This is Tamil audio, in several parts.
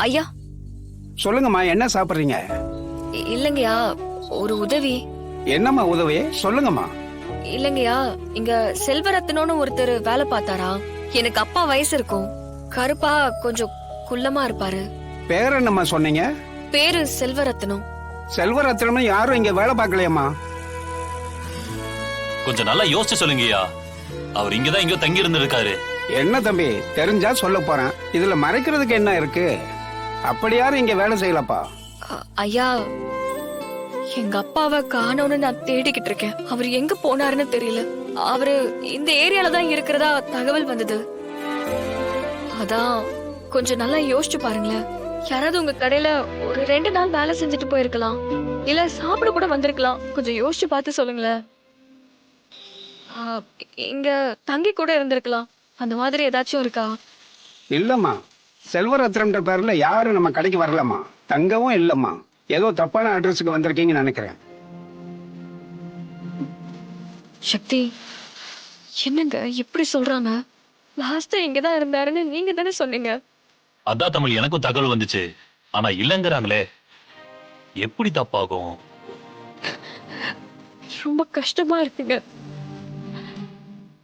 ஐயா. சொல்லுங்கம்மா, என்ன சாப்பிடுறீங்க? இல்லங்கய்யா, ஒரு உதவி. என்னம்மா உதவி? சொல்லுங்கம்மா. இல்லங்கய்யா, இங்க செல்வரத்னம்னு ஒருத்தர் வேலை பார்த்தாரா. எனக்கு அப்பா வயசு இருக்கும், கருப்பா கொஞ்சம் குள்ளமா இருப்பாரு. பேர் என்னம்மா சொன்னீங்க? பேரு செல்வரத்னம். செல்வரத்னம் யாரும் இங்க வேலை பார்க்கலையம்மா. கொஞ்சம் நல்லா யோசிச்சு சொல்லுங்கய்யா. அவர் இங்கதான் இங்க தங்கி இருந்திருக்காரு. என்ன தம்பி, தெரிஞ்சா சொல்ல போறேன். இதுல மறைக்கிறதுக்கு என்ன இருக்கு? அப்படி யாரும் இங்க வேலை செய்யலப்பா. ஐயா, எங்க அப்பாவை காணோன்னு நான் தேடிக்கிட்டு இருக்கேன். அவர் எங்க போனாருன்னு தெரியல. அவரு இந்த ஏரியால தான் இருக்கிறதா தகவல் வந்தது. அதான் கொஞ்சம் நல்லா யோசிச்சு பாருங்களேன். யாராவது உங்க கடையில ஒரு 2 நாள் வேலை செஞ்சுட்டு போயிருக்கலாம், இல்ல சாப்பிட கூட வந்திருக்கலாம். கொஞ்சம் யோசிச்சு பார்த்து சொல்லுங்களேன். இங்க தங்கி கூட இருந்திருக்கலாம். அந்த மாதிரி ஏதாச்சும் இருக்கா? இல்லம்மா, செல்வரத்னம்ன்ற பேர்ல யாரும் நம்ம கடைக்கு வரலம்மா. தங்கவும் இல்லம்மா. ஏதோ தப்பான அட்ரஸுக்கு வந்திருக்கீங்கன்னு நினைக்கிறேன். சக்தி, என்னங்க இப்படி சொல்றாங்க? லாஸ்டா இங்கதான் இருந்தாருன்னு நீங்க தானே சொன்னீங்க. அதான் தமிழ், எனக்கும் தகவல் வந்துச்சு. ஆனா இல்லங்கிறாங்களே, எப்படி தப்பாகும்? ரொம்ப கஷ்டமா இருக்குங்க.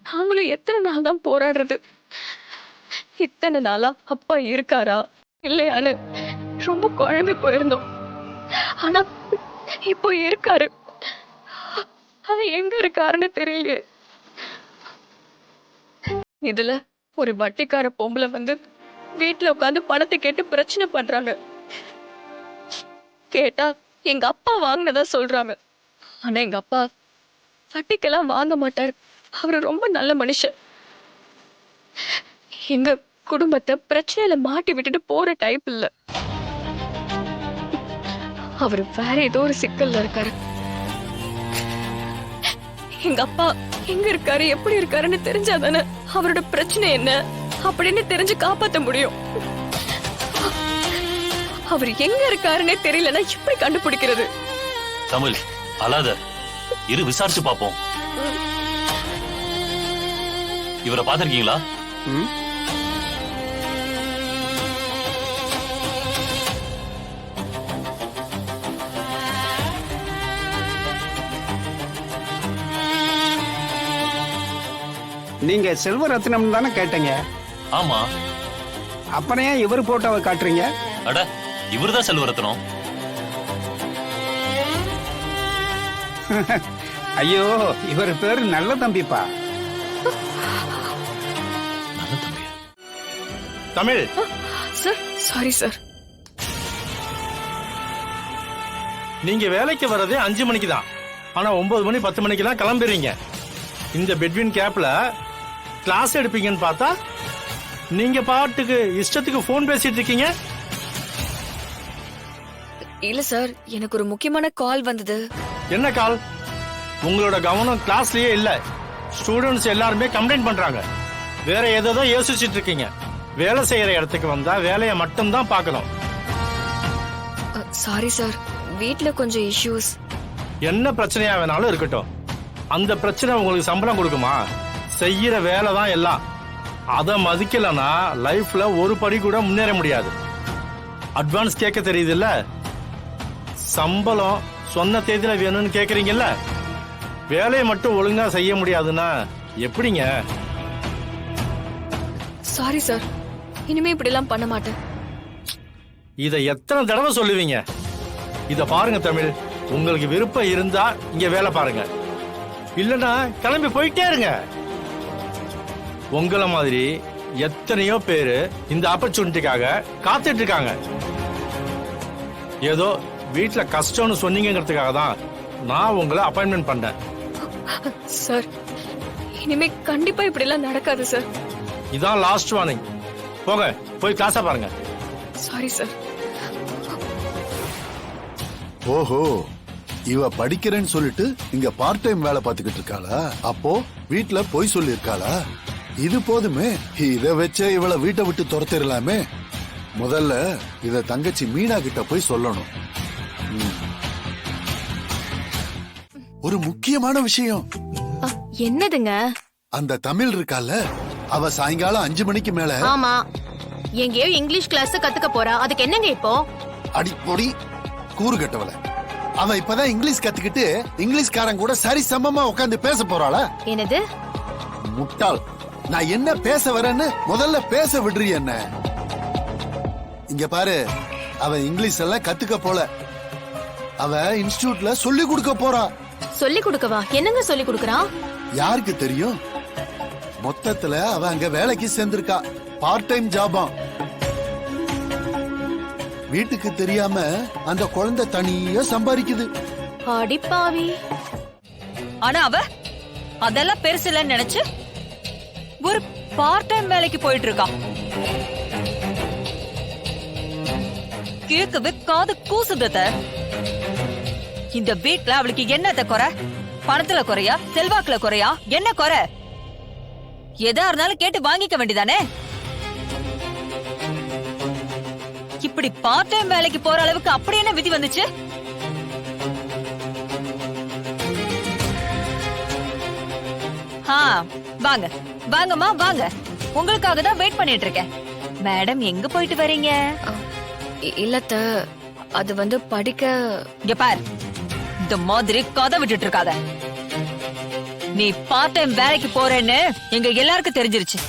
நாங்களும் எத்தனை நாள் தான் போராடுறது? இத்தனை நாளா அப்பா இருக்காரா இல்லையான்னு ரொம்ப குழம்பி போயிருந்தோம். ஆனா இப்போ இருக்காரு. அது எங்க இருக்காருன்னு தெரியல. இதுல ஒரு வட்டிக்கார பொம்பளை வந்து வீட்டுல உட்காந்து பணத்தை கேட்டு பிரச்சனை பண்றாங்க. கேட்டா எங்க அப்பா வாங்கினதா சொல்றாங்க. ஆனா எங்க அப்பா வட்டிக்கெல்லாம் வாங்க மாட்டாரு. அவரு ரொம்ப நல்ல மனுஷன். எங்க குடும்பத்தை பிரச்சனையில மாட்டி விட்டுட்டு போற டைப் இல்ல. அவரு வேற ஏதோ ஒரு சிக்கல்ல இருக்காரு. எங்க அப்பா எங்க இருக்காரு, எப்படி இருக்காருன்னு தெரிஞ்சாதானே அவரோட பிரச்சனை என்ன அப்படின்னு தெரிஞ்சு காப்பாத்த முடியும். அவர் எங்க இருக்காருன்னே தெரியலன்னா எப்படி கண்டுபிடிக்கிறது? தமிழ், அழாத, இரு விசாரிச்சு பாப்போம். இவரை பாத்திருக்கீங்களா? நீங்க செல்வரத்னம் தானே கேட்டீங்க? ஆமா. அப்புறம் ஏன் இவர் போட்டோவை காட்டுறீங்க? அட, இவர்தான் செல்வரத்னம். ஐயோ, இவர் பேரு நல்ல தம்பிப்பா. நல்ல தம்பி. Tamil sir, sorry sir. நீங்க வேலைக்கு வர்றதே 5 மணிக்கு தான். ஆனா 9 மணி 10 மணிக்கெல்லாம் கிளம்பிடுறீங்க. இந்த பெட்வீன் கேப்ல கிளாஸ் எடுப்பீங்கன்னு பார்த்தா நீங்க பாட்டுக்கு இஷ்டத்துக்கு போன் பேசிட்டு இருக்கீங்க. இல்ல சார், எனக்கு ஒரு முக்கியமான கால் வந்தது. என்ன கால்? உங்களோட கவனம் கிளாஸ்லயே இல்ல. ஸ்டூடெண்ட்ஸ் எல்லாருமே கம்ப்ளைண்ட் பண்றாங்க. வேற ஏதோ யோசிச்சுட்டு இருக்கீங்க. வேலை செய்யற இடத்துக்கு வந்தா வேலையை மட்டும் தான் பார்க்கணும். சாரி சார், வீட்ல கொஞ்சம் இஷ்யூஸ். என்ன பிரச்சனையா வேணாலும் இருக்கட்டும். அந்த பிரச்சனை உங்களுக்கு சம்பளம் கொடுக்குமா? செய்யற வேலை தான் எல்லாம். அதை மதிக்கலன்னா லைஃப்ல ஒரு படி கூட முன்னேற முடியாது. அட்வான்ஸ் கேட்க தெரியுதுல்ல? சம்பளம் சொன்ன தேதியில வேணும்னு கேக்குறீங்கல்ல? வேலையை மட்டும் ஒழுங்கா செய்ய முடியாதுன்னா எப்படிங்க? சாரி சார், இனிமே இப்படி எல்லாம் பண்ண மாட்டேன். இத எத்தனை தடவை சொல்லுவீங்க? இத பாருங்க தமிழ், உங்களுக்கு விருப்பம் இருந்தா இங்க வேலை பாருங்க, இல்லனா கிளம்பி போயிட்டே இருங்க. உங்களை மாதிரி எத்தனையோ பேரு இந்த ஆப்பர்ச்சுனிட்டிக்காக காத்துட்டு இருக்காங்க. ஏதோ வீட்டுல கஷ்டம்னு சொன்னீங்கிறதுக்காக தான் நான் உங்களை அப்பாயின்மெண்ட் பண்ணேன். சார், இனிமே கண்டிப்பா இப்படி எல்லாம் நடக்காது சார். இதான் லாஸ்ட் வார்னிங். போங்க, போய் கிளாஸா பாருங்க. Sorry sir. ஓஹோ, இவ படிக்கிறேன்னு சொல்லிட்டு இங்க பார்ட் டைம் வேலை பார்த்துக்கிட்டு இருக்காளா? அப்போ வீட்டுல போய் சொல்லி இருக்காளா? இது போதுமே, இத வச்சே இவளை வீட்டை விட்டு துரத்திடலாமே. முதல்ல இத தங்கச்சி மீனா கிட்ட போய் சொல்லணும். ஒரு முக்கியமான விஷயம். என்னதுங்க? அந்த தமிழ் இருக்கால, அவ சாயங்காலம் 5 மணிக்கு மேல ஆமா, எங்கேயோ இங்கிலீஷ் கிளாஸ் கத்துக்க போறா, அதுக்கு என்னங்க இப்போ? அடி பொடி கூறு கட்டவள. அவ இப்பதான் இங்கிலீஷ் கத்துக்கிட்டு இங்கிலீஷ்காரன் கூட சரி சமமா உட்கார்ந்து பேச போறாளா? என்னது? முட்டாள். நான் என்ன பேச வரேன்னு முதல்ல பேச விடுறீ என்ன? இங்க பாரு, அவ இங்கிலீஷ் எல்லாம் கத்துக்க போல. அவ இன்ஸ்டிடியூட்ல சொல்லி கொடுக்க போறா. சொல்லி கொடுக்கவா? என்னங்க சொல்லி கொடுக்கறான்? யாருக்கு தெரியும்? மொத்தத்துல அவ அங்க வேலைக்கு சேர்ந்திருக்கா. Part time ஜாபா. வீட்டுக்கு தெரியாம அந்த குழந்தை தனியா சம்பாதிக்குது. அடிப்பாவி. ஆனா அவ அதெல்லாம் பெருசு இல்லைன்னு நினைச்சு ஒரு பார்ட் டைம் வேலைக்கு போயிட்டு இருக்கா. கேட்கவே காது கூசுதத்த. இந்த வீட்ல அவளுக்கு என்னத்த குறை? பணத்துல குறையா, செல்வாக்குல குறையா, என்ன குறை? எதா இருந்தாலும் கேட்டு வாங்கிக்க வேண்டியதானே? இப்படி பார்ட் டைம் வேலைக்கு போற அளவுக்கு அப்படி என்ன விதி வந்துச்சு? வாங்க வாங்கம்மா வாங்க, உங்களுக்காக தான் வெயிட் பண்ணிட்டு இருக்கேன். மேடம் எங்க போயிட்டு வரீங்க? இல்லத்த, அது வந்து படிக்க. இங்க பார், இந்த மாதிரி கதை விட்டுட்டு இருக்காத. நீ பார்ட் டைம் வேலைக்கு போறேன்னு எங்க எல்லாருக்கும் தெரிஞ்சிருச்சு.